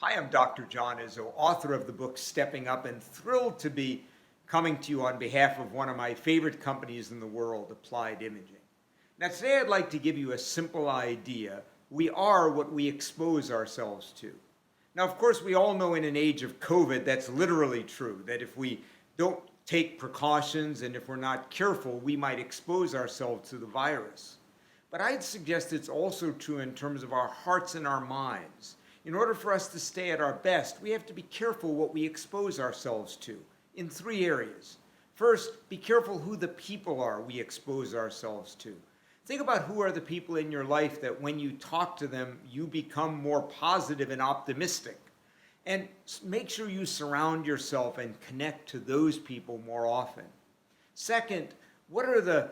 Hi, I'm Dr. John Izzo, author of the book Stepping Up, and thrilled to be coming to you on behalf of one of my favorite companies in the world, Applied Imaging. Now, today I'd like to give you a simple idea. We are what we expose ourselves to. Now, of course, we all know in an age of COVID that's literally true, that if we don't take precautions and if we're not careful, we might expose ourselves to the virus. But I'd suggest it's also true in terms of our hearts and our minds. In order for us to stay at our best, we have to be careful what we expose ourselves to in three areas. First, be careful who the people are we expose ourselves to. Think about who are the people in your life that when you talk to them, you become more positive and optimistic. And make sure you surround yourself and connect to those people more often. Second, what are the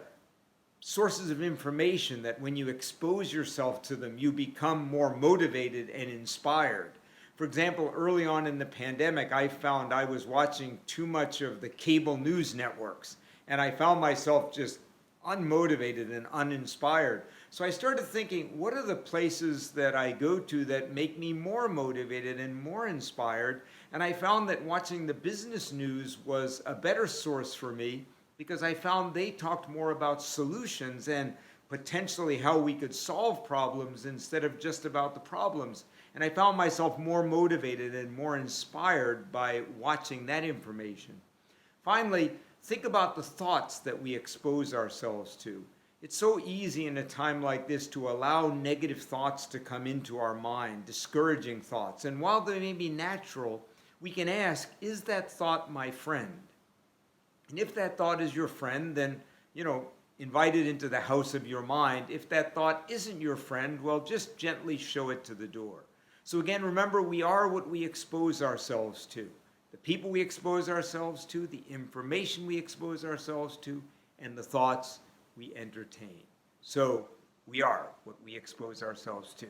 sources of information that when you expose yourself to them, you become more motivated and inspired? For example, early on in the pandemic, I found I was watching too much of the cable news networks, and I found myself just unmotivated and uninspired. So I started thinking, what are the places that I go to that make me more motivated and more inspired? And I found that watching the business news was a better source for me, because I found they talked more about solutions and potentially how we could solve problems instead of just about the problems. And I found myself more motivated and more inspired by watching that information. Finally, think about the thoughts that we expose ourselves to. It's so easy in a time like this to allow negative thoughts to come into our mind, discouraging thoughts. And while they may be natural, we can ask, is that thought my friend? And if that thought is your friend, then, invite it into the house of your mind. If that thought isn't your friend, well, just gently show it to the door. So again, remember, we are what we expose ourselves to. The people we expose ourselves to, the information we expose ourselves to, and the thoughts we entertain. So we are what we expose ourselves to.